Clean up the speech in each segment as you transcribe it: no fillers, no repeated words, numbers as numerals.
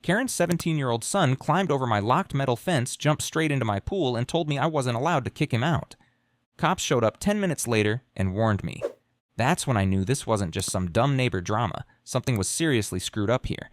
Karen's 17-year-old son climbed over my locked metal fence, jumped straight into my pool, and told me I wasn't allowed to kick him out. Cops showed up 10 minutes later and warned me. That's when I knew this wasn't just some dumb neighbor drama. Something was seriously screwed up here.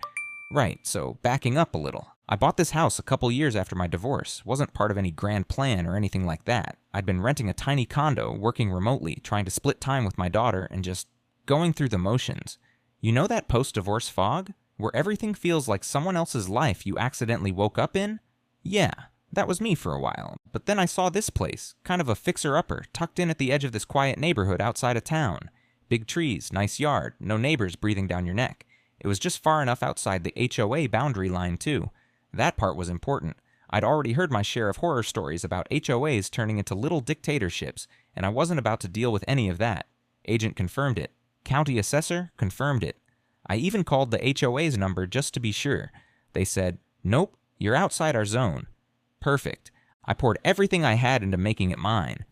Right, so backing up a little. I bought this house a couple years after my divorce. Wasn't part of any grand plan or anything like that. I'd been renting a tiny condo, working remotely, trying to split time with my daughter, and just going through the motions. You know that post-divorce fog? Where everything feels like someone else's life you accidentally woke up in? Yeah, that was me for a while. But then I saw this place, kind of a fixer-upper, tucked in at the edge of this quiet neighborhood outside of town. Big trees, nice yard, no neighbors breathing down your neck. It was just far enough outside the HOA boundary line, too. That part was important. I'd already heard my share of horror stories about HOAs turning into little dictatorships, and I wasn't about to deal with any of that. Agent confirmed it. County assessor confirmed it. I even called the HOA's number just to be sure. They said, "Nope, you're outside our zone." Perfect. I poured everything I had into making it mine.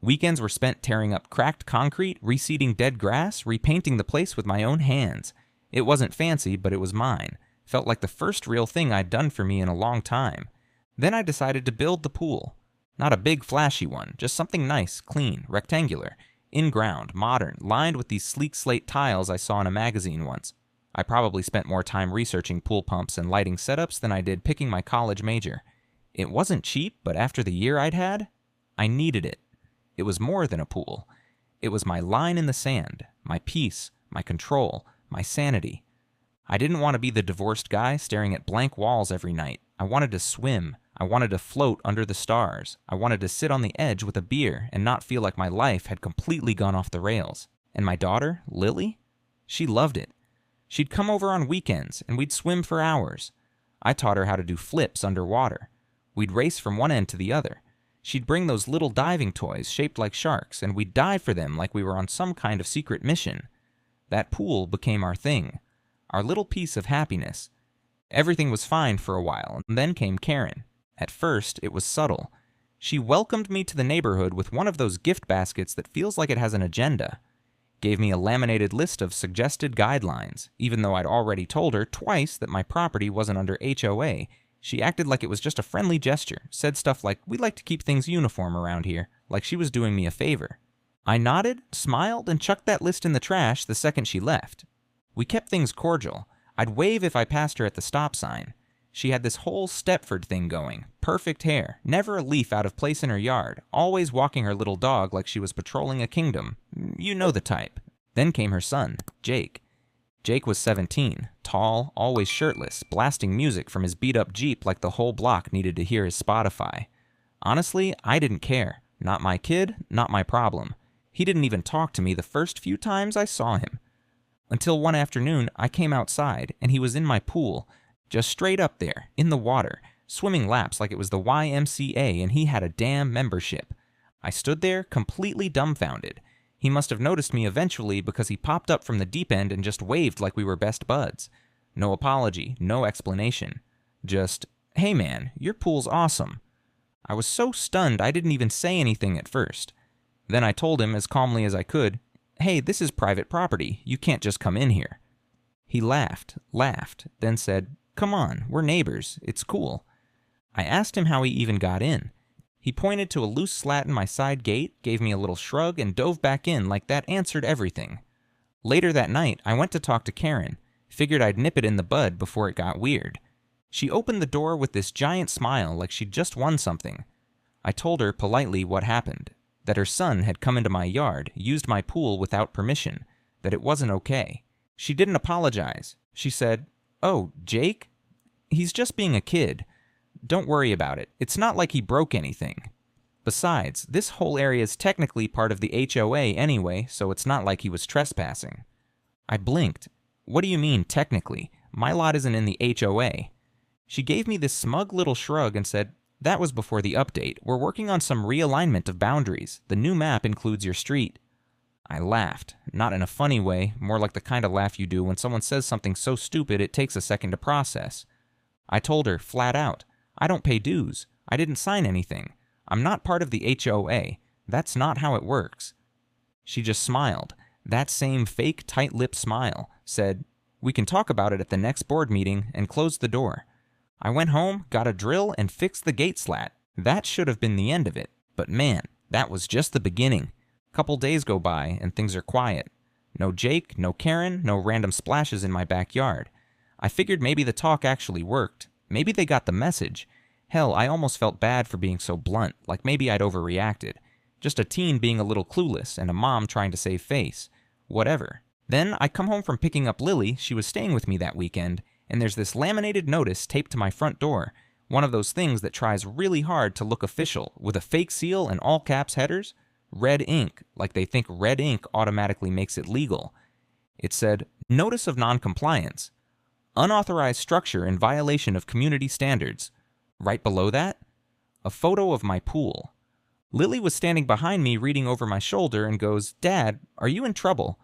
Weekends were spent tearing up cracked concrete, reseeding dead grass, repainting the place with my own hands. It wasn't fancy, but it was mine. Felt like the first real thing I'd done for me in a long time. Then I decided to build the pool. Not a big flashy one, just something nice, clean, rectangular, in-ground, modern, lined with these sleek slate tiles I saw in a magazine once. I probably spent more time researching pool pumps and lighting setups than I did picking my college major. It wasn't cheap, but after the year I'd had, I needed it. It was more than a pool. It was my line in the sand, my peace, my control, my sanity. I didn't want to be the divorced guy staring at blank walls every night. I wanted to swim. I wanted to float under the stars. I wanted to sit on the edge with a beer and not feel like my life had completely gone off the rails. And my daughter, Lily? She loved it. She'd come over on weekends, and we'd swim for hours. I taught her how to do flips underwater. We'd race from one end to the other. She'd bring those little diving toys shaped like sharks, and we'd dive for them like we were on some kind of secret mission. That pool became our thing, our little piece of happiness. Everything was fine for a while, and then came Karen. At first, it was subtle. She welcomed me to the neighborhood with one of those gift baskets that feels like it has an agenda. Gave me a laminated list of suggested guidelines. Even though I'd already told her twice that my property wasn't under HOA, she acted like it was just a friendly gesture, said stuff like, "We like to keep things uniform around here," like she was doing me a favor. I nodded, smiled, and chucked that list in the trash the second she left. We kept things cordial. I'd wave if I passed her at the stop sign. She had this whole Stepford thing going. Perfect hair, never a leaf out of place in her yard, always walking her little dog like she was patrolling a kingdom. You know the type. Then came her son, Jake. Jake was 17, tall, always shirtless, blasting music from his beat-up Jeep like the whole block needed to hear his Spotify. Honestly, I didn't care. Not my kid, not my problem. He didn't even talk to me the first few times I saw him. Until one afternoon, I came outside, and he was in my pool, just straight up there, in the water, swimming laps like it was the YMCA and he had a damn membership. I stood there, completely dumbfounded. He must have noticed me eventually because he popped up from the deep end and just waved like we were best buds. No apology, no explanation. Just, "Hey man, your pool's awesome." I was so stunned I didn't even say anything at first. Then I told him as calmly as I could, "Hey, this is private property. You can't just come in here." He laughed, then said, "Come on, we're neighbors. It's cool." I asked him how he even got in. He pointed to a loose slat in my side gate, gave me a little shrug, and dove back in like that answered everything. Later that night, I went to talk to Karen. Figured I'd nip it in the bud before it got weird. She opened the door with this giant smile like she'd just won something. I told her politely what happened. That her son had come into my yard, used my pool without permission. That it wasn't okay. She didn't apologize. She said, "Oh, Jake? He's just being a kid. Don't worry about it. It's not like he broke anything. Besides, this whole area is technically part of the HOA anyway, so it's not like he was trespassing." I blinked. "What do you mean, technically? My lot isn't in the HOA." She gave me this smug little shrug and said, "That was before the update. We're working on some realignment of boundaries. The new map includes your street." I laughed. Not in a funny way, more like the kind of laugh you do when someone says something so stupid it takes a second to process. I told her, flat out, "I don't pay dues. I didn't sign anything. I'm not part of the HOA. That's not how it works." She just smiled. That same fake tight-lipped smile. Said, We can talk about it at the next board meeting, and closed the door. I went home, got a drill, and fixed the gate slat. That should have been the end of it, but man, that was just the beginning. Couple days go by, and things are quiet. No Jake, no Karen, no random splashes in my backyard. I figured maybe the talk actually worked. Maybe they got the message. Hell, I almost felt bad for being so blunt, like maybe I'd overreacted. Just a teen being a little clueless, and a mom trying to save face. Whatever. Then I come home from picking up Lily, she was staying with me that weekend, and there's this laminated notice taped to my front door. One of those things that tries really hard to look official, with a fake seal and all caps headers. Red ink, like they think red ink automatically makes it legal. It said, Notice of Non-Compliance. Unauthorized structure in violation of community standards. Right below that, a photo of my pool. Lily was standing behind me reading over my shoulder and goes, Dad, are you in trouble?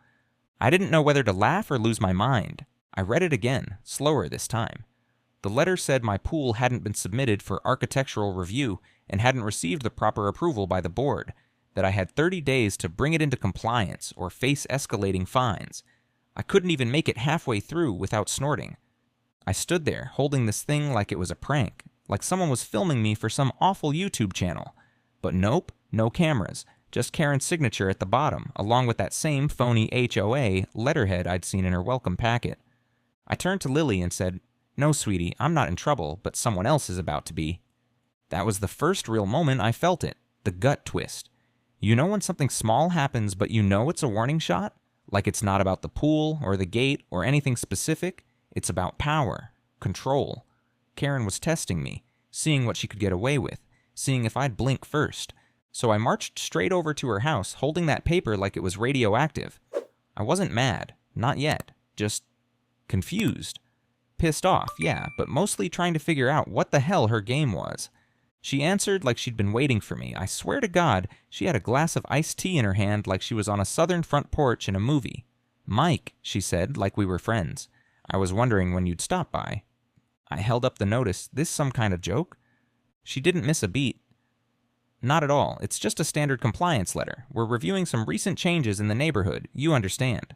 I didn't know whether to laugh or lose my mind. I read it again, slower this time. The letter said my pool hadn't been submitted for architectural review and hadn't received the proper approval by the board, that I had 30 days to bring it into compliance or face escalating fines. I couldn't even make it halfway through without snorting. I stood there, holding this thing like it was a prank, like someone was filming me for some awful YouTube channel. But nope, no cameras, just Karen's signature at the bottom, along with that same phony HOA letterhead I'd seen in her welcome packet. I turned to Lily and said, No, sweetie, I'm not in trouble, but someone else is about to be. That was the first real moment I felt it, the gut twist. You know when something small happens, but you know it's a warning shot? Like it's not about the pool or the gate or anything specific. It's about power, control. Karen was testing me, seeing what she could get away with, seeing if I'd blink first. So I marched straight over to her house, holding that paper like it was radioactive. I wasn't mad, not yet, just confused. Pissed off, yeah, but mostly trying to figure out what the hell her game was. She answered like she'd been waiting for me. I swear to God, she had a glass of iced tea in her hand like she was on a southern front porch in a movie. Mike, she said, like we were friends. I was wondering when you'd stop by. I held up the notice. This some kind of joke? She didn't miss a beat. Not at all. It's just a standard compliance letter. We're reviewing some recent changes in the neighborhood. You understand.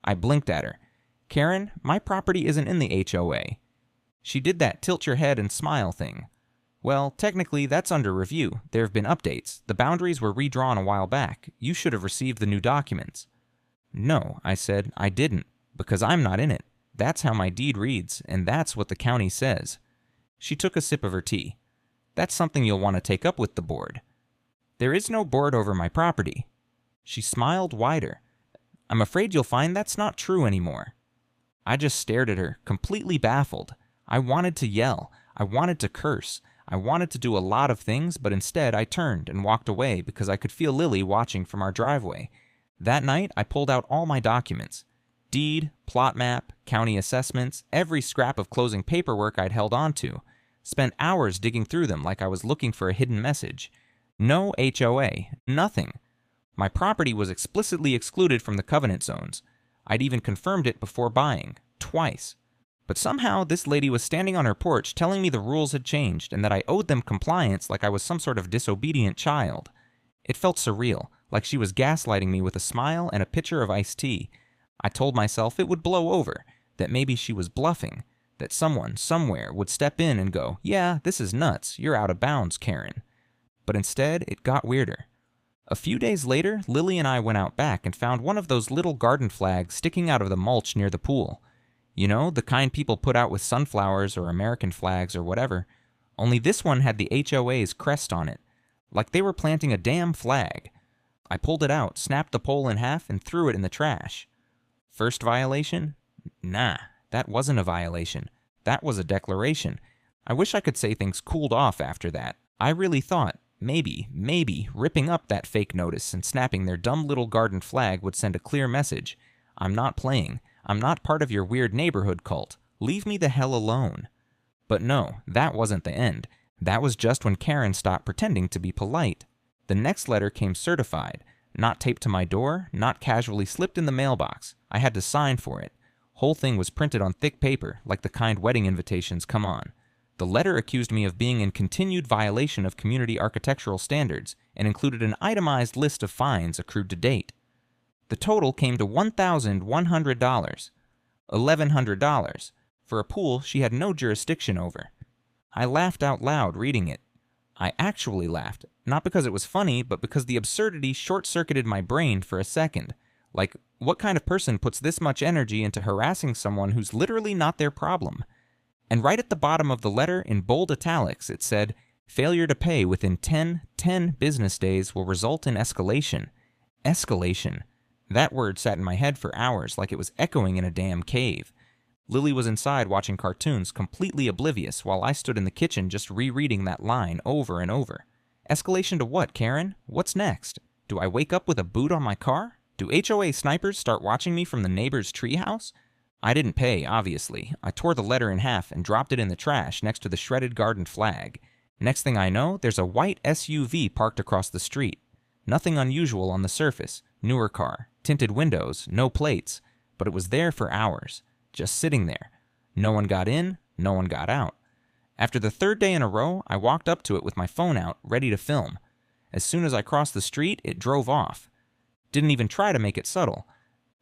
I blinked at her. Karen, my property isn't in the HOA. She did that tilt your head and smile thing. Well, technically, that's under review. There have been updates. The boundaries were redrawn a while back. You should have received the new documents. No, I said, I didn't, because I'm not in it. That's how my deed reads, and that's what the county says. She took a sip of her tea. That's something you'll want to take up with the board. There is no board over my property. She smiled wider. I'm afraid you'll find that's not true anymore. I just stared at her, completely baffled. I wanted to yell. I wanted to curse. I wanted to do a lot of things, but instead I turned and walked away because I could feel Lily watching from our driveway. That night, I pulled out all my documents. Deed, plot map, county assessments, every scrap of closing paperwork I'd held on to. Spent hours digging through them like I was looking for a hidden message. No HOA, nothing. My property was explicitly excluded from the covenant zones. I'd even confirmed it before buying, twice. But somehow this lady was standing on her porch telling me the rules had changed and that I owed them compliance like I was some sort of disobedient child. It felt surreal, like she was gaslighting me with a smile and a pitcher of iced tea. I told myself it would blow over, that maybe she was bluffing, that someone, somewhere, would step in and go, yeah, this is nuts, you're out of bounds, Karen. But instead, it got weirder. A few days later, Lily and I went out back and found one of those little garden flags sticking out of the mulch near the pool. You know, the kind people put out with sunflowers or American flags or whatever. Only this one had the HOA's crest on it, like they were planting a damn flag. I pulled it out, snapped the pole in half, and threw it in the trash. First violation? Nah, that wasn't a violation. That was a declaration. I wish I could say things cooled off after that. I really thought, maybe, ripping up that fake notice and snapping their dumb little garden flag would send a clear message. I'm not playing. I'm not part of your weird neighborhood cult. Leave me the hell alone. But no, that wasn't the end. That was just when Karen stopped pretending to be polite. The next letter came certified, not taped to my door, not casually slipped in the mailbox. I had to sign for it. Whole thing was printed on thick paper, like the kind wedding invitations come on. The letter accused me of being in continued violation of community architectural standards and included an itemized list of fines accrued to date. The total came to $1,100. $1,100 for a pool she had no jurisdiction over. I laughed out loud reading it. I actually laughed, not because it was funny, but because the absurdity short-circuited my brain for a second. Like, what kind of person puts this much energy into harassing someone who's literally not their problem? And right at the bottom of the letter, in bold italics, it said, "Failure to pay within 10 business days will result in escalation." Escalation. That word sat in my head for hours like it was echoing in a damn cave. Lily was inside watching cartoons, completely oblivious, while I stood in the kitchen just rereading that line over and over. Escalation to what, Karen? What's next? Do I wake up with a boot on my car? Do HOA snipers start watching me from the neighbor's treehouse? I didn't pay, obviously. I tore the letter in half and dropped it in the trash next to the shredded garden flag. Next thing I know, there's a white SUV parked across the street. Nothing unusual on the surface. Newer car. Tinted windows. No plates. But it was there for hours. Just sitting there. No one got in. No one got out. After the third day in a row, I walked up to it with my phone out, ready to film. As soon as I crossed the street, it drove off. Didn't even try to make it subtle.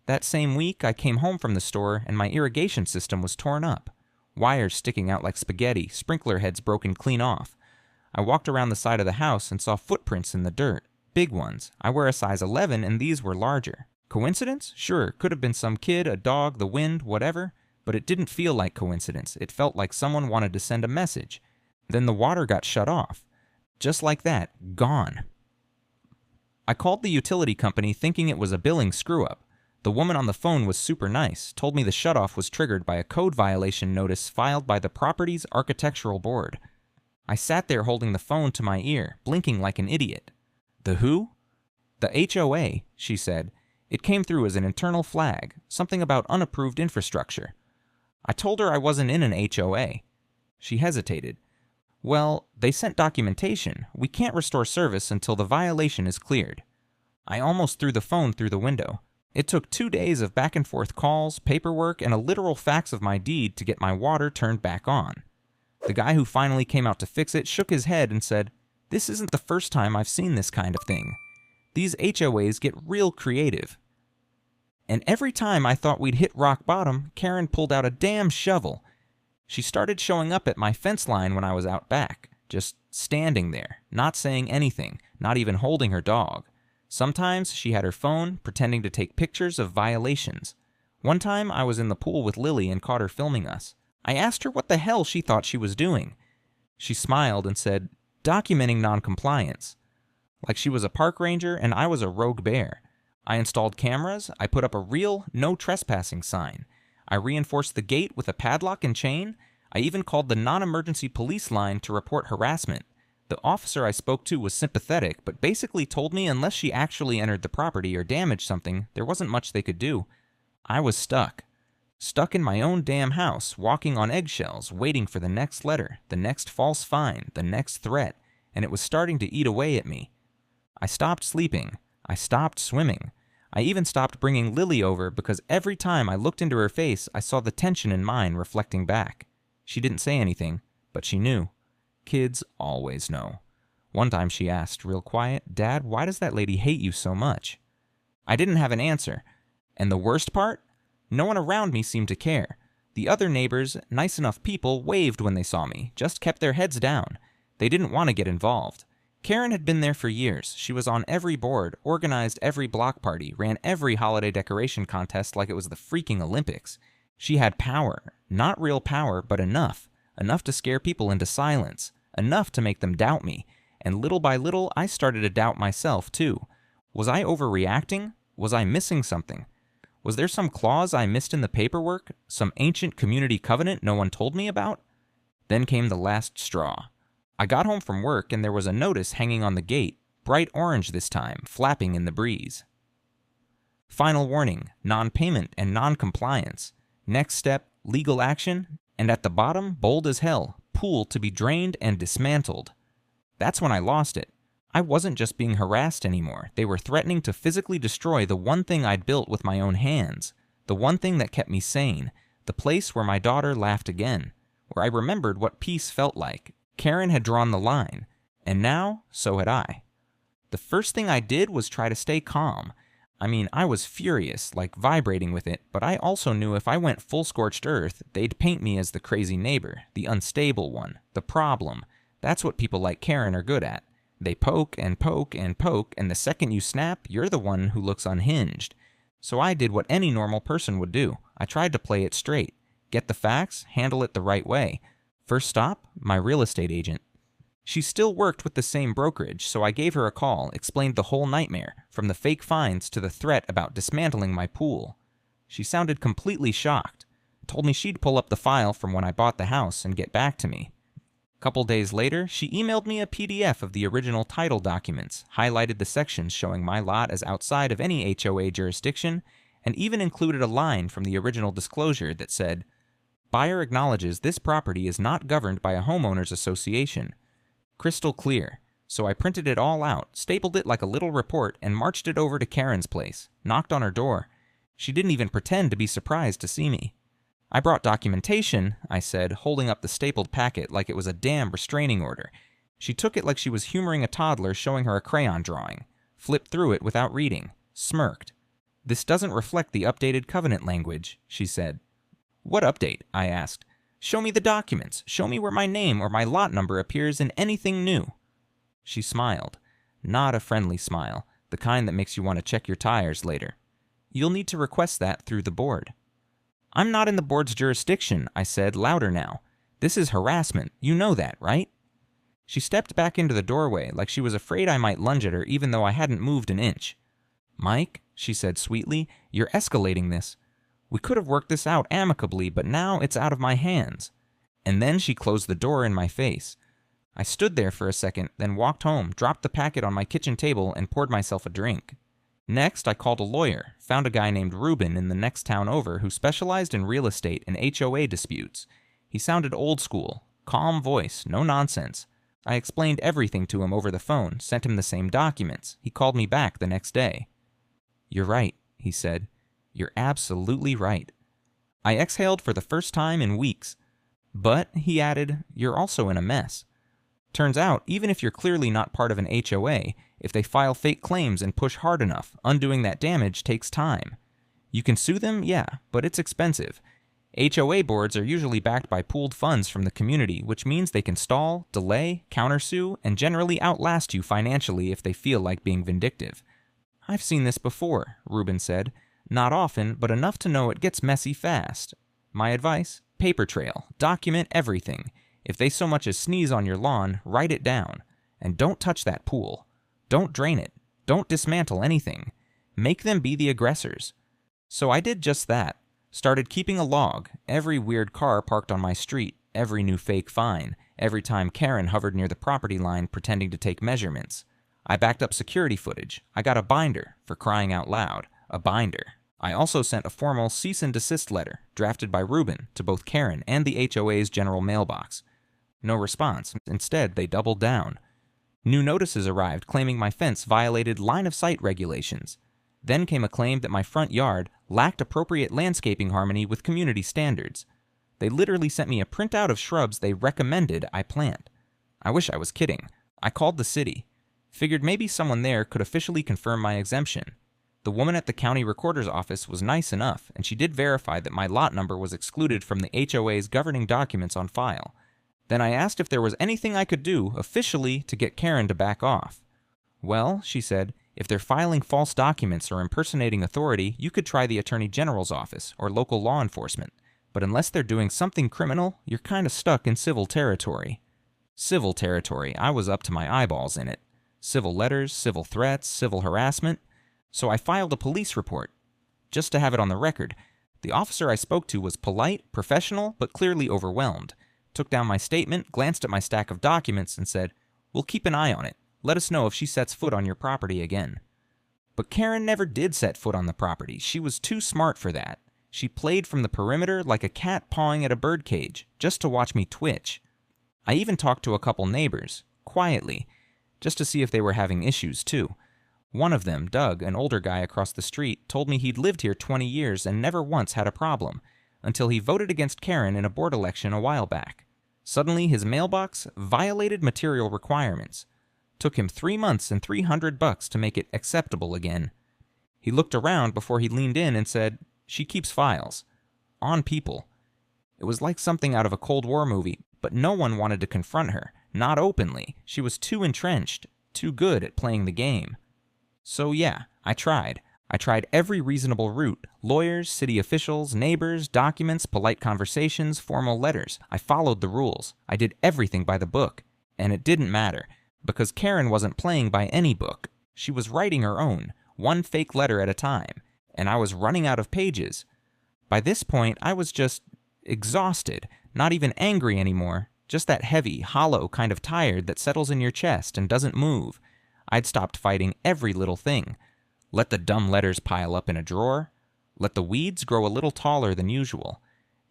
That same week, I came home from the store and my irrigation system was torn up. Wires sticking out like spaghetti, sprinkler heads broken clean off. I walked around the side of the house and saw footprints in the dirt. Big ones. I wear a size 11 and these were larger. Coincidence? Sure, could have been some kid, a dog, the wind, whatever. But it didn't feel like coincidence. It felt like someone wanted to send a message. Then the water got shut off. Just like that, gone. I called the utility company thinking it was a billing screw-up. The woman on the phone was super nice, told me the shutoff was triggered by a code violation notice filed by the property's architectural board. I sat there holding the phone to my ear, blinking like an idiot. The who? The HOA, she said. It came through as an internal flag, something about unapproved infrastructure. I told her I wasn't in an HOA. She hesitated. Well, they sent documentation. We can't restore service until the violation is cleared. I almost threw the phone through the window. It took 2 days of back and forth calls, paperwork, and a literal fax of my deed to get my water turned back on. The guy who finally came out to fix it shook his head and said, "This isn't the first time I've seen this kind of thing. These HOAs get real creative." And every time I thought we'd hit rock bottom, Karen pulled out a damn shovel. She started showing up at my fence line when I was out back, just standing there, not saying anything, not even holding her dog. Sometimes she had her phone, pretending to take pictures of violations. One time I was in the pool with Lily and caught her filming us. I asked her what the hell she thought she was doing. She smiled and said, "Documenting noncompliance." Like she was a park ranger and I was a rogue bear. I installed cameras, I put up a real no trespassing sign. I reinforced the gate with a padlock and chain. I even called the non-emergency police line to report harassment. The officer I spoke to was sympathetic, but basically told me unless she actually entered the property or damaged something, there wasn't much they could do. I was stuck. Stuck in my own damn house, walking on eggshells, waiting for the next letter, the next false fine, the next threat, and it was starting to eat away at me. I stopped sleeping. I stopped swimming. I even stopped bringing Lily over because every time I looked into her face, I saw the tension in mine reflecting back. She didn't say anything, but she knew. Kids always know. One time she asked, real quiet, "Dad, why does that lady hate you so much?" I didn't have an answer. And the worst part? No one around me seemed to care. The other neighbors, nice enough people, waved when they saw me, just kept their heads down. They didn't want to get involved. Karen had been there for years. She was on every board, organized every block party, ran every holiday decoration contest like it was the freaking Olympics. She had power. Not real power, but enough. Enough to scare people into silence. Enough to make them doubt me. And little by little, I started to doubt myself, too. Was I overreacting? Was I missing something? Was there some clause I missed in the paperwork? Some ancient community covenant no one told me about? Then came the last straw. I got home from work and there was a notice hanging on the gate, bright orange this time, flapping in the breeze. Final warning, non-payment and non-compliance. Next step, legal action, and at the bottom, bold as hell, pool to be drained and dismantled. That's when I lost it. I wasn't just being harassed anymore. They were threatening to physically destroy the one thing I'd built with my own hands, the one thing that kept me sane, the place where my daughter laughed again, where I remembered what peace felt like. Karen had drawn the line, and now, so had I. The first thing I did was try to stay calm. I mean, I was furious, like vibrating with it, but I also knew if I went full scorched earth, they'd paint me as the crazy neighbor, the unstable one, the problem. That's what people like Karen are good at. They poke and poke and poke, and the second you snap, you're the one who looks unhinged. So I did what any normal person would do. I tried to play it straight. Get the facts, handle it the right way. First stop, my real estate agent. She still worked with the same brokerage, so I gave her a call, explained the whole nightmare, from the fake fines to the threat about dismantling my pool. She sounded completely shocked, told me she'd pull up the file from when I bought the house and get back to me. A couple days later, she emailed me a PDF of the original title documents, highlighted the sections showing my lot as outside of any HOA jurisdiction, and even included a line from the original disclosure that said, "Buyer acknowledges this property is not governed by a homeowners association." Crystal clear. So I printed it all out, stapled it like a little report, and marched it over to Karen's place, knocked on her door. She didn't even pretend to be surprised to see me. "I brought documentation," I said, holding up the stapled packet like it was a damn restraining order. She took it like she was humoring a toddler showing her a crayon drawing, flipped through it without reading, smirked. "This doesn't reflect the updated covenant language," she said. "What update?" I asked. "Show me the documents. Show me where my name or my lot number appears in anything new." She smiled. Not a friendly smile, the kind that makes you want to check your tires later. "You'll need to request that through the board." "I'm not in the board's jurisdiction," I said, louder now. "This is harassment. You know that, right?" She stepped back into the doorway like she was afraid I might lunge at her even though I hadn't moved an inch. "Mike," she said sweetly, "you're escalating this. We could have worked this out amicably, but now it's out of my hands." And then she closed the door in my face. I stood there for a second, then walked home, dropped the packet on my kitchen table, and poured myself a drink. Next, I called a lawyer, found a guy named Ruben in the next town over who specialized in real estate and HOA disputes. He sounded old school, calm voice, no nonsense. I explained everything to him over the phone, sent him the same documents. He called me back the next day. "You're right," he said. "You're absolutely right." I exhaled for the first time in weeks. "But," he added, "you're also in a mess. Turns out, even if you're clearly not part of an HOA, if they file fake claims and push hard enough, undoing that damage takes time. You can sue them, yeah, but it's expensive. HOA boards are usually backed by pooled funds from the community, which means they can stall, delay, countersue, and generally outlast you financially if they feel like being vindictive." "I've seen this before," Ruben said. "Not often, but enough to know it gets messy fast. My advice? Paper trail. Document everything. If they so much as sneeze on your lawn, write it down. And don't touch that pool. Don't drain it. Don't dismantle anything. Make them be the aggressors." So I did just that. Started keeping a log, every weird car parked on my street, every new fake fine, every time Karen hovered near the property line pretending to take measurements. I backed up security footage. I got a binder, for crying out loud. A binder. I also sent a formal cease and desist letter, drafted by Ruben, to both Karen and the HOA's general mailbox. No response. Instead, they doubled down. New notices arrived claiming my fence violated line-of-sight regulations. Then came a claim that my front yard lacked appropriate landscaping harmony with community standards. They literally sent me a printout of shrubs they recommended I plant. I wish I was kidding. I called the city. Figured maybe someone there could officially confirm my exemption. The woman at the county recorder's office was nice enough, and she did verify that my lot number was excluded from the HOA's governing documents on file. Then I asked if there was anything I could do, officially, to get Karen to back off. "Well," she said, "if they're filing false documents or impersonating authority, you could try the Attorney General's office or local law enforcement. But unless they're doing something criminal, you're kind of stuck in civil territory." Civil territory. I was up to my eyeballs in it. Civil letters, civil threats, civil harassment. So I filed a police report. Just to have it on the record, the officer I spoke to was polite, professional, but clearly overwhelmed. Took down my statement, glanced at my stack of documents, and said, "We'll keep an eye on it. Let us know if she sets foot on your property again." But Karen never did set foot on the property. She was too smart for that. She played from the perimeter like a cat pawing at a birdcage, just to watch me twitch. I even talked to a couple neighbors, quietly, just to see if they were having issues too. One of them, Doug, an older guy across the street, told me he'd lived here 20 years and never once had a problem, until he voted against Karen in a board election a while back. Suddenly, his mailbox violated material requirements. Took him 3 months and $300 to make it acceptable again. He looked around before he leaned in and said, "She keeps files. On people." It was like something out of a Cold War movie, but no one wanted to confront her, not openly. She was too entrenched, too good at playing the game. So yeah, I tried. I tried every reasonable route: lawyers, city officials, neighbors, documents, polite conversations, formal letters. I followed the rules. I did everything by the book. And it didn't matter, because Karen wasn't playing by any book. She was writing her own, one fake letter at a time, and I was running out of pages. By this point, I was just exhausted, not even angry anymore, just that heavy, hollow kind of tired that settles in your chest and doesn't move. I'd stopped fighting every little thing. Let the dumb letters pile up in a drawer. Let the weeds grow a little taller than usual.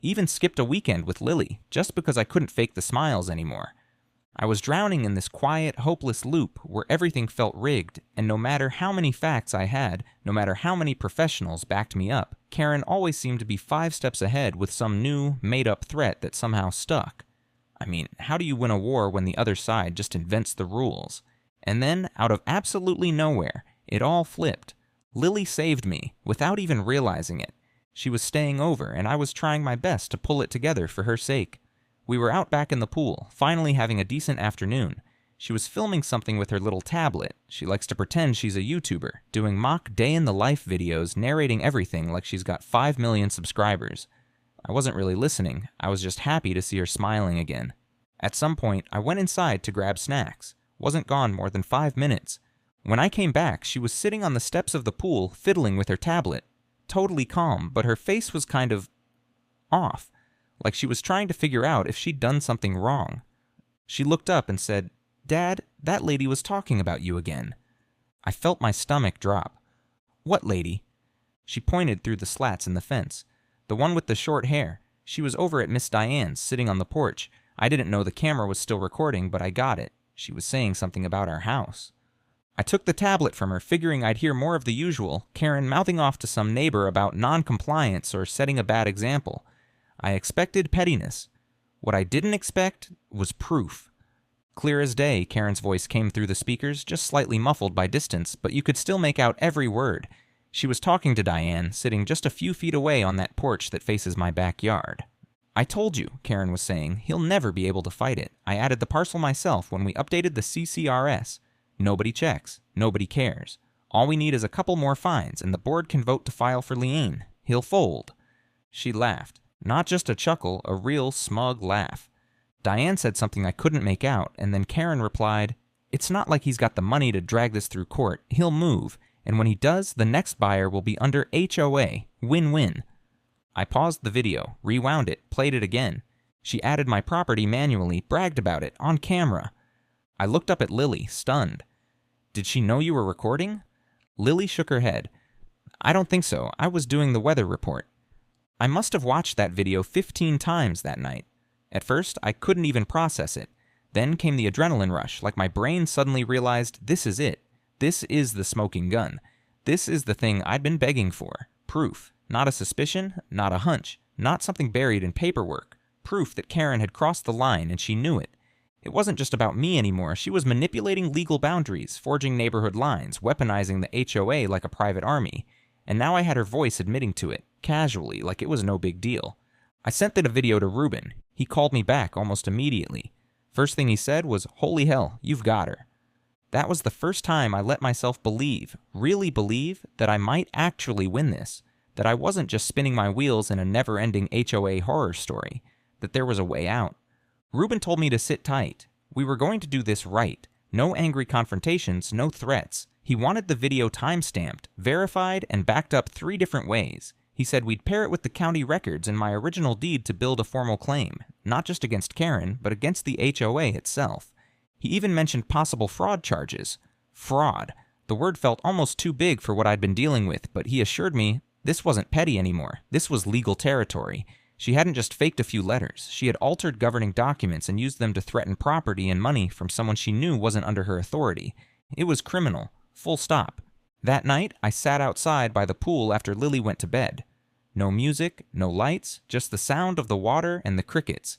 Even skipped a weekend with Lily, just because I couldn't fake the smiles anymore. I was drowning in this quiet, hopeless loop where everything felt rigged, and no matter how many facts I had, no matter how many professionals backed me up, Karen always seemed to be 5 steps ahead with some new, made-up threat that somehow stuck. I mean, how do you win a war when the other side just invents the rules? And then, out of absolutely nowhere, it all flipped. Lily saved me, without even realizing it. She was staying over, and I was trying my best to pull it together for her sake. We were out back in the pool, finally having a decent afternoon. She was filming something with her little tablet. She likes to pretend she's a YouTuber, doing mock day-in-the-life videos, narrating everything like she's got 5 million subscribers. I wasn't really listening. I was just happy to see her smiling again. At some point, I went inside to grab snacks. Wasn't gone more than 5 minutes. When I came back, she was sitting on the steps of the pool, fiddling with her tablet. Totally calm, but her face was kind of off, like she was trying to figure out if she'd done something wrong. She looked up and said, "Dad, that lady was talking about you again." I felt my stomach drop. "What lady?" She pointed through the slats in the fence. "The one with the short hair. She was over at Miss Diane's, sitting on the porch. I didn't know the camera was still recording, but I got it. She was saying something about our house." I took the tablet from her, figuring I'd hear more of the usual, Karen mouthing off to some neighbor about non-compliance or setting a bad example. I expected pettiness. What I didn't expect was proof. Clear as day, Karen's voice came through the speakers, just slightly muffled by distance, but you could still make out every word. She was talking to Diane, sitting just a few feet away on that porch that faces my backyard. "I told you," Karen was saying, "he'll never be able to fight it. I added the parcel myself when we updated the CCRS. Nobody checks. Nobody cares. All we need is a couple more fines, and the board can vote to file for lien. He'll fold." She laughed. Not just a chuckle, a real smug laugh. Diane said something I couldn't make out, and then Karen replied, "It's not like he's got the money to drag this through court. He'll move, and when he does, the next buyer will be under HOA. Win-win." I paused the video, rewound it, played it again. She added my property manually, bragged about it, on camera. I looked up at Lily, stunned. "Did she know you were recording?" Lily shook her head. "I don't think so. I was doing the weather report." I must have watched that video 15 times that night. At first, I couldn't even process it. Then came the adrenaline rush, like my brain suddenly realized this is it. This is the smoking gun. This is the thing I'd been begging for. Proof. Not a suspicion, not a hunch, not something buried in paperwork. Proof that Karen had crossed the line and she knew it. It wasn't just about me anymore. She was manipulating legal boundaries, forging neighborhood lines, weaponizing the HOA like a private army. And now I had her voice admitting to it, casually, like it was no big deal. I sent the video to Ruben. He called me back almost immediately. First thing he said was, "Holy hell, you've got her." That was the first time I let myself believe, really believe, that I might actually win this. That I wasn't just spinning my wheels in a never-ending HOA horror story. That there was a way out. Ruben told me to sit tight. We were going to do this right. No angry confrontations, no threats. He wanted the video time-stamped, verified, and backed up 3 different ways. He said we'd pair it with the county records and my original deed to build a formal claim, not just against Karen, but against the HOA itself. He even mentioned possible fraud charges. Fraud. The word felt almost too big for what I'd been dealing with, but he assured me this wasn't petty anymore. This was legal territory. She hadn't just faked a few letters. She had altered governing documents and used them to threaten property and money from someone she knew wasn't under her authority. It was criminal. Full stop. That night, I sat outside by the pool after Lily went to bed. No music, no lights, just the sound of the water and the crickets.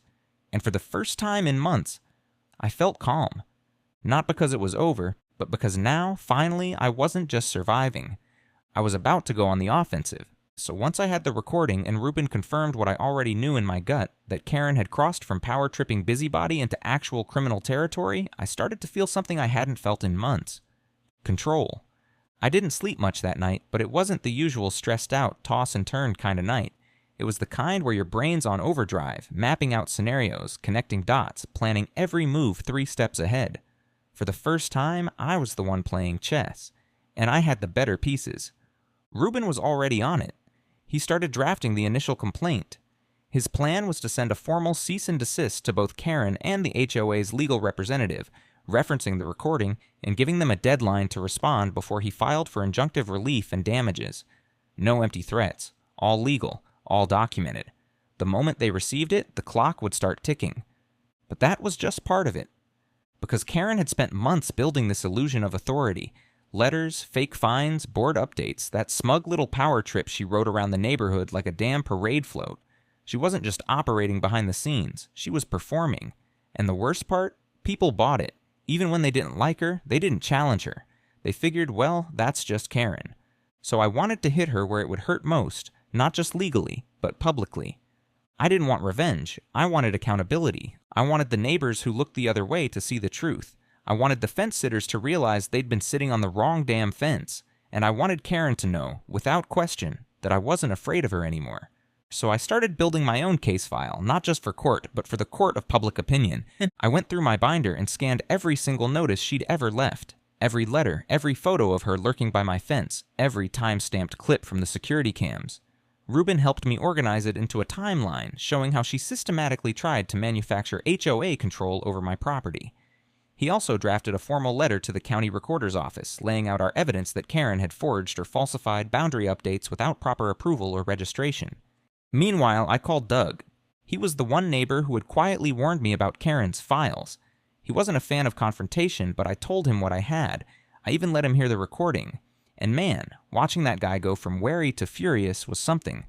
And for the first time in months, I felt calm. Not because it was over, but because now, finally, I wasn't just surviving. I was about to go on the offensive. So once I had the recording and Ruben confirmed what I already knew in my gut, that Karen had crossed from power-tripping busybody into actual criminal territory, I started to feel something I hadn't felt in months. Control. I didn't sleep much that night, but it wasn't the usual stressed out, toss and turn kind of night. It was the kind where your brain's on overdrive, mapping out scenarios, connecting dots, planning every move 3 steps ahead. For the first time, I was the one playing chess, and I had the better pieces. Ruben was already on it. He started drafting the initial complaint. His plan was to send a formal cease and desist to both Karen and the HOA's legal representative, referencing the recording and giving them a deadline to respond before he filed for injunctive relief and damages. No empty threats. All legal. All documented. The moment they received it, the clock would start ticking. But that was just part of it. Because Karen had spent months building this illusion of authority. Letters, fake fines, board updates, that smug little power trip she rode around the neighborhood like a damn parade float. She wasn't just operating behind the scenes, she was performing. And the worst part? People bought it. Even when they didn't like her, they didn't challenge her. They figured, well, that's just Karen. So I wanted to hit her where it would hurt most, not just legally, but publicly. I didn't want revenge, I wanted accountability. I wanted the neighbors who looked the other way to see the truth. I wanted the fence sitters to realize they'd been sitting on the wrong damn fence. And I wanted Karen to know, without question, that I wasn't afraid of her anymore. So I started building my own case file, not just for court, but for the court of public opinion. I went through my binder and scanned every single notice she'd ever left. Every letter, every photo of her lurking by my fence, every time-stamped clip from the security cams. Ruben helped me organize it into a timeline, showing how she systematically tried to manufacture HOA control over my property. He also drafted a formal letter to the county recorder's office, laying out our evidence that Karen had forged or falsified boundary updates without proper approval or registration. Meanwhile, I called Doug. He was the one neighbor who had quietly warned me about Karen's files. He wasn't a fan of confrontation, but I told him what I had. I even let him hear the recording. And man, watching that guy go from wary to furious was something.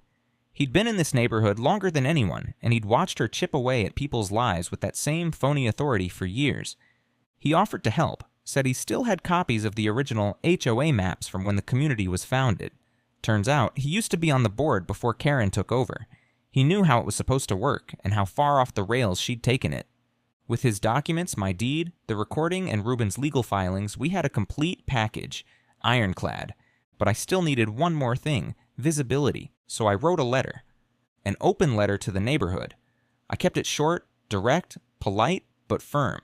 He'd been in this neighborhood longer than anyone, and he'd watched her chip away at people's lives with that same phony authority for years. He offered to help, said he still had copies of the original HOA maps from when the community was founded. Turns out, he used to be on the board before Karen took over. He knew how it was supposed to work, and how far off the rails she'd taken it. With his documents, my deed, the recording, and Ruben's legal filings, we had a complete package, ironclad. But I still needed one more thing, visibility, so I wrote a letter. An open letter to the neighborhood. I kept it short, direct, polite, but firm.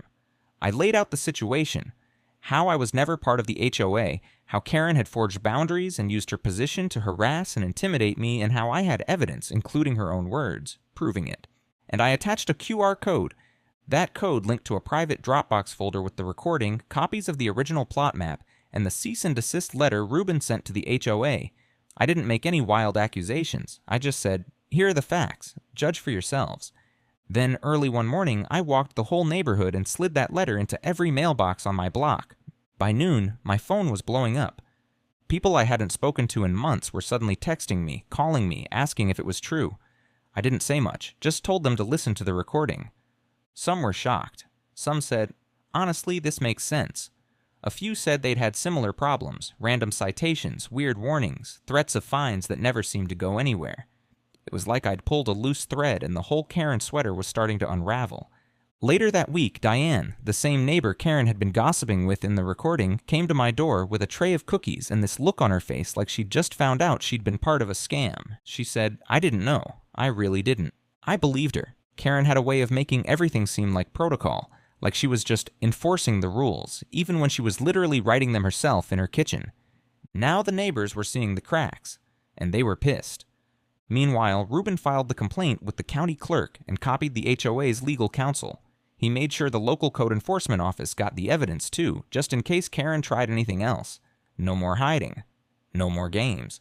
I laid out the situation, how I was never part of the HOA, how Karen had forged boundaries and used her position to harass and intimidate me, and how I had evidence, including her own words, proving it. And I attached a QR code. That code linked to a private Dropbox folder with the recording, copies of the original plot map, and the cease and desist letter Ruben sent to the HOA. I didn't make any wild accusations. I just said, here are the facts. Judge for yourselves. Then, early one morning, I walked the whole neighborhood and slid that letter into every mailbox on my block. By noon, my phone was blowing up. People I hadn't spoken to in months were suddenly texting me, calling me, asking if it was true. I didn't say much, just told them to listen to the recording. Some were shocked. Some said, honestly, this makes sense. A few said they'd had similar problems, random citations, weird warnings, threats of fines that never seemed to go anywhere. It was like I'd pulled a loose thread and the whole Karen sweater was starting to unravel. Later that week, Diane, the same neighbor Karen had been gossiping with in the recording, came to my door with a tray of cookies and this look on her face like she'd just found out she'd been part of a scam. She said, I didn't know. I really didn't. I believed her. Karen had a way of making everything seem like protocol, like she was just enforcing the rules, even when she was literally writing them herself in her kitchen. Now the neighbors were seeing the cracks, and they were pissed. Meanwhile, Ruben filed the complaint with the county clerk and copied the HOA's legal counsel. He made sure the local code enforcement office got the evidence too, just in case Karen tried anything else. No more hiding. No more games.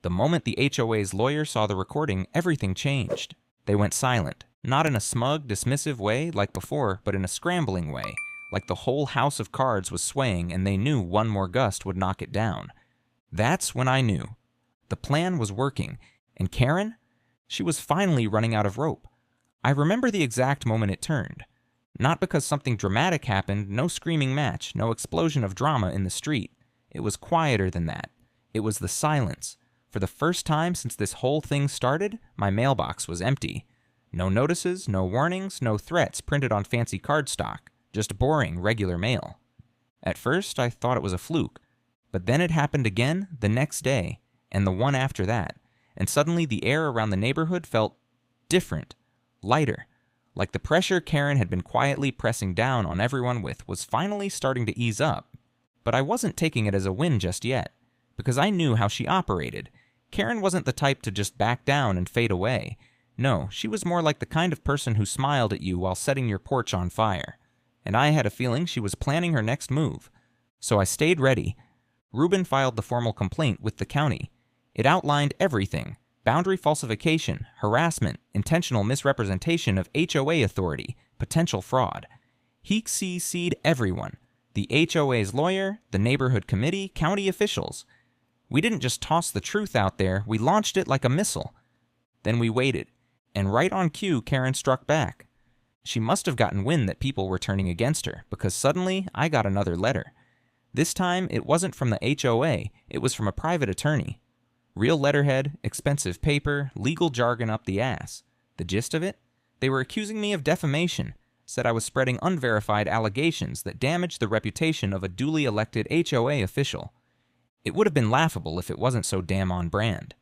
The moment the HOA's lawyer saw the recording, everything changed. They went silent, not in a smug, dismissive way like before, but in a scrambling way, like the whole house of cards was swaying and they knew one more gust would knock it down. That's when I knew. The plan was working. And Karen? She was finally running out of rope. I remember the exact moment it turned. Not because something dramatic happened, no screaming match, no explosion of drama in the street. It was quieter than that. It was the silence. For the first time since this whole thing started, my mailbox was empty. No notices, no warnings, no threats printed on fancy cardstock. Just boring, regular mail. At first, I thought it was a fluke. But then it happened again the next day, and the one after that. And suddenly the air around the neighborhood felt different, lighter. Like the pressure Karen had been quietly pressing down on everyone with was finally starting to ease up. But I wasn't taking it as a win just yet, because I knew how she operated. Karen wasn't the type to just back down and fade away. No, she was more like the kind of person who smiled at you while setting your porch on fire. And I had a feeling she was planning her next move. So I stayed ready. Ruben filed the formal complaint with the county. It outlined everything: boundary falsification, harassment, intentional misrepresentation of HOA authority, potential fraud. He CC'd everyone: the HOA's lawyer, the neighborhood committee, county officials. We didn't just toss the truth out there, we launched it like a missile. Then we waited, and right on cue, Karen struck back. She must have gotten wind that people were turning against her, because suddenly I got another letter. This time, it wasn't from the HOA, it was from a private attorney. Real letterhead, expensive paper, legal jargon up the ass. The gist of it? They were accusing me of defamation, said I was spreading unverified allegations that damaged the reputation of a duly elected HOA official. It would have been laughable if it wasn't so damn on brand.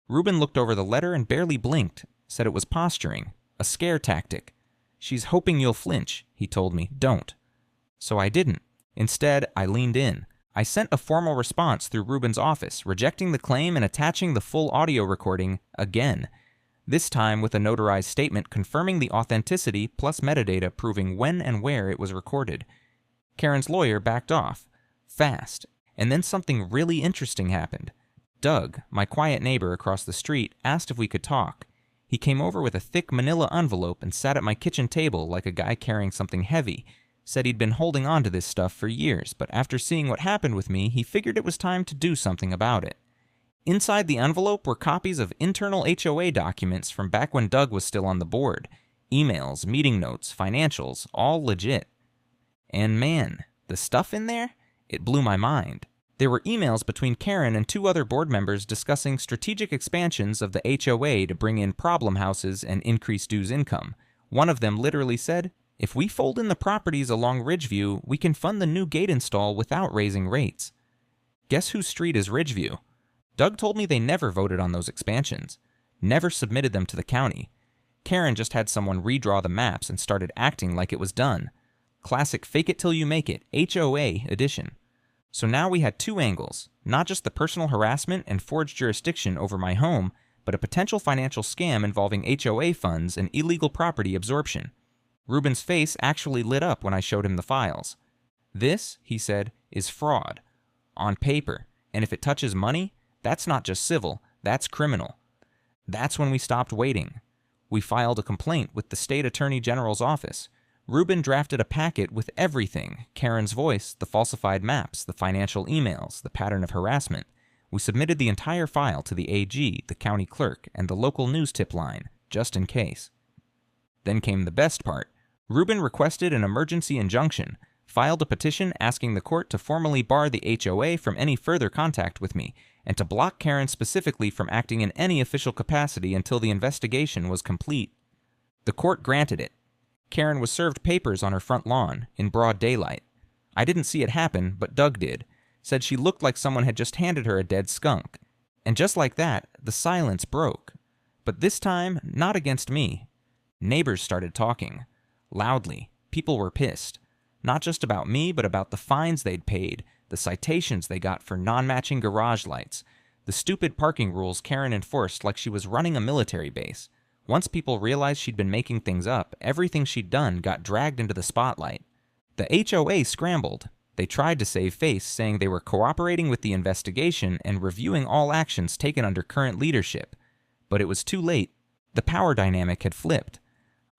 Ruben looked over the letter and barely blinked, said it was posturing, a scare tactic. She's hoping you'll flinch, he told me. Don't. So I didn't. Instead, I leaned in. I sent a formal response through Ruben's office, rejecting the claim and attaching the full audio recording again. This time with a notarized statement confirming the authenticity plus metadata proving when and where it was recorded. Karen's lawyer backed off. Fast. And then something really interesting happened. Doug, my quiet neighbor across the street, asked if we could talk. He came over with a thick manila envelope and sat at my kitchen table like a guy carrying something heavy. Said he'd been holding on to this stuff for years, but after seeing what happened with me, he figured it was time to do something about it. Inside the envelope were copies of internal HOA documents from back when Doug was still on the board. Emails, meeting notes, financials, all legit. And man, the stuff in there? It blew my mind. There were emails between Karen and 2 other board members discussing strategic expansions of the HOA to bring in problem houses and increase dues income. One of them literally said, "If we fold in the properties along Ridgeview, we can fund the new gate install without raising rates." Guess whose street is Ridgeview? Doug told me they never voted on those expansions. Never submitted them to the county. Karen just had someone redraw the maps and started acting like it was done. Classic fake it till you make it, HOA edition. So now we had 2 angles, not just the personal harassment and forged jurisdiction over my home, but a potential financial scam involving HOA funds and illegal property absorption. Ruben's face actually lit up when I showed him the files. This, he said, is fraud. On paper. And if it touches money, that's not just civil, that's criminal. That's when we stopped waiting. We filed a complaint with the state attorney general's office. Ruben drafted a packet with everything: Karen's voice, the falsified maps, the financial emails, the pattern of harassment. We submitted the entire file to the AG, the county clerk, and the local news tip line, just in case. Then came the best part. Ruben requested an emergency injunction, filed a petition asking the court to formally bar the HOA from any further contact with me, and to block Karen specifically from acting in any official capacity until the investigation was complete. The court granted it. Karen was served papers on her front lawn, in broad daylight. I didn't see it happen, but Doug did. Said she looked like someone had just handed her a dead skunk. And just like that, the silence broke. But this time, not against me. Neighbors started talking. Loudly. People were pissed. Not just about me, but about the fines they'd paid, the citations they got for non-matching garage lights, the stupid parking rules Karen enforced like she was running a military base. Once people realized she'd been making things up, everything she'd done got dragged into the spotlight. The HOA scrambled. They tried to save face, saying they were cooperating with the investigation and reviewing all actions taken under current leadership. But it was too late. The power dynamic had flipped.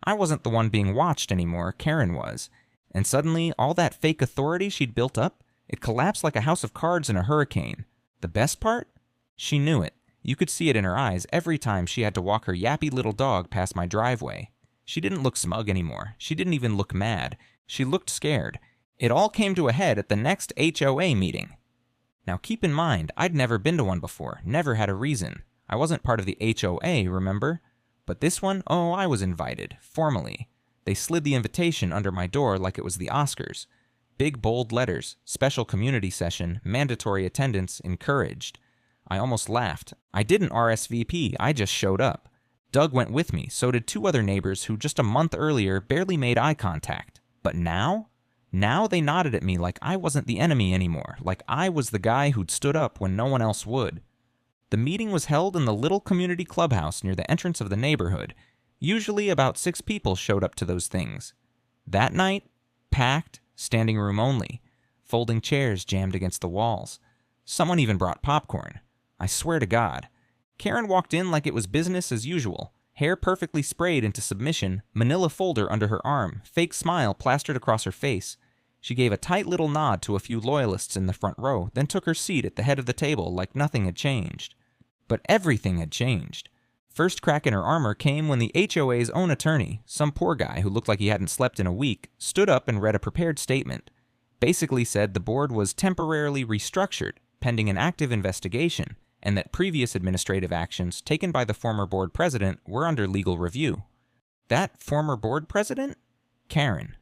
I wasn't the one being watched anymore, Karen was. And suddenly, all that fake authority she'd built up, it collapsed like a house of cards in a hurricane. The best part? She knew it. You could see it in her eyes every time she had to walk her yappy little dog past my driveway. She didn't look smug anymore. She didn't even look mad. She looked scared. It all came to a head at the next HOA meeting. Now keep in mind, I'd never been to one before, never had a reason. I wasn't part of the HOA, remember? But this one, oh, I was invited, formally. They slid the invitation under my door like it was the Oscars. Big bold letters, special community session, mandatory attendance, encouraged. I almost laughed. I didn't RSVP, I just showed up. Doug went with me, so did 2 other neighbors who just a month earlier barely made eye contact. But now? Now they nodded at me like I wasn't the enemy anymore, like I was the guy who'd stood up when no one else would. The meeting was held in the little community clubhouse near the entrance of the neighborhood. Usually about 6 people showed up to those things. That night, packed, standing room only, folding chairs jammed against the walls. Someone even brought popcorn. I swear to God. Karen walked in like it was business as usual, hair perfectly sprayed into submission, manila folder under her arm, fake smile plastered across her face. She gave a tight little nod to a few loyalists in the front row, then took her seat at the head of the table like nothing had changed. But everything had changed. First crack in her armor came when the HOA's own attorney, some poor guy who looked like he hadn't slept in a week, stood up and read a prepared statement. Basically said the board was temporarily restructured, pending an active investigation, and that previous administrative actions taken by the former board president were under legal review. That former board president? Karen.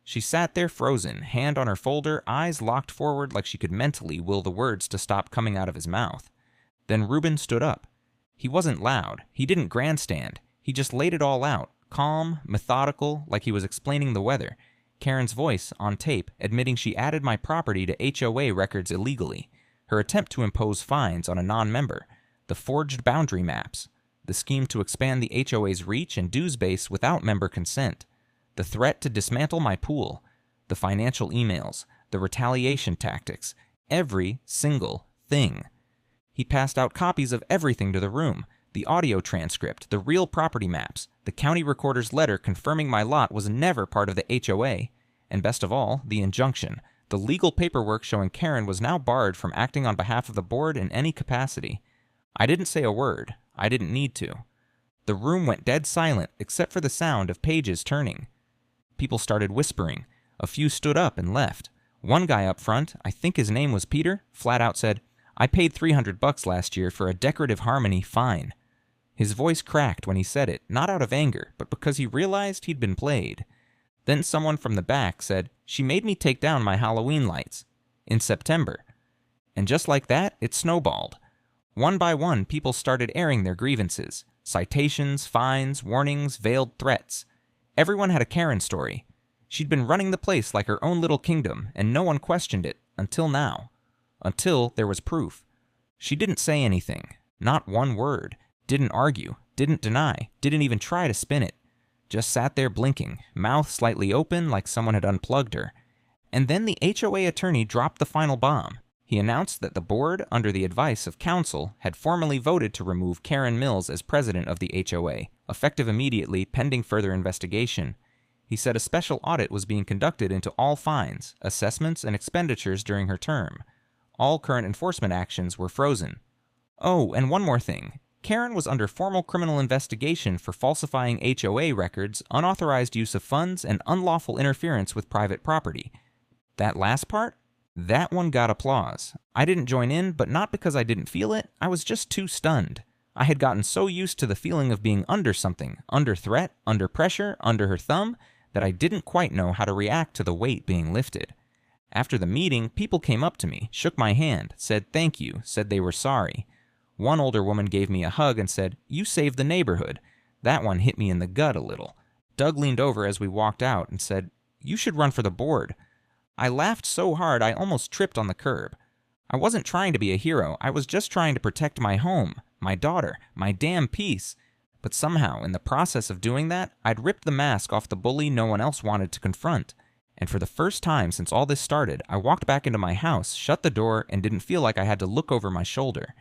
She sat there frozen, hand on her folder, eyes locked forward like she could mentally will the words to stop coming out of his mouth. Then Reuben stood up. He wasn't loud. He didn't grandstand. He just laid it all out, calm, methodical, like he was explaining the weather. Karen's voice, on tape, admitting she added my property to HOA records illegally. Her attempt to impose fines on a non-member, the forged boundary maps, the scheme to expand the HOA's reach and dues base without member consent, the threat to dismantle my pool, the financial emails, the retaliation tactics, every single thing. He passed out copies of everything to the room, the audio transcript, the real property maps, the county recorder's letter confirming my lot was never part of the HOA, and best of all, the injunction. The legal paperwork showing Karen was now barred from acting on behalf of the board in any capacity. I didn't say a word. I didn't need to. The room went dead silent except for the sound of pages turning. People started whispering. A few stood up and left. One guy up front, I think his name was Peter, flat out said, "I paid $300 last year for a decorative harmony fine." His voice cracked when he said it, not out of anger, but because he realized he'd been played. Then someone from the back said, "She made me take down my Halloween lights." In September. And just like that, it snowballed. One by one, people started airing their grievances. Citations, fines, warnings, veiled threats. Everyone had a Karen story. She'd been running the place like her own little kingdom, and no one questioned it, until now. Until there was proof. She didn't say anything. Not one word. Didn't argue. Didn't deny. Didn't even try to spin it. Just sat there blinking, mouth slightly open like someone had unplugged her. And then the HOA attorney dropped the final bomb. He announced that the board, under the advice of counsel, had formally voted to remove Karen Mills as president of the HOA, effective immediately pending further investigation. He said a special audit was being conducted into all fines, assessments, and expenditures during her term. All current enforcement actions were frozen. Oh, and one more thing. Karen was under formal criminal investigation for falsifying HOA records, unauthorized use of funds, and unlawful interference with private property. That last part? That one got applause. I didn't join in, but not because I didn't feel it. I was just too stunned. I had gotten so used to the feeling of being under something, under threat, under pressure, under her thumb, that I didn't quite know how to react to the weight being lifted. After the meeting, people came up to me, shook my hand, said thank you, said they were sorry. One older woman gave me a hug and said, "You saved the neighborhood." That one hit me in the gut a little. Doug leaned over as we walked out and said, "You should run for the board." I laughed so hard I almost tripped on the curb. I wasn't trying to be a hero. I was just trying to protect my home, my daughter, my damn peace. But somehow, in the process of doing that, I'd ripped the mask off the bully no one else wanted to confront. And for the first time since all this started, I walked back into my house, shut the door, and didn't feel like I had to look over my shoulder.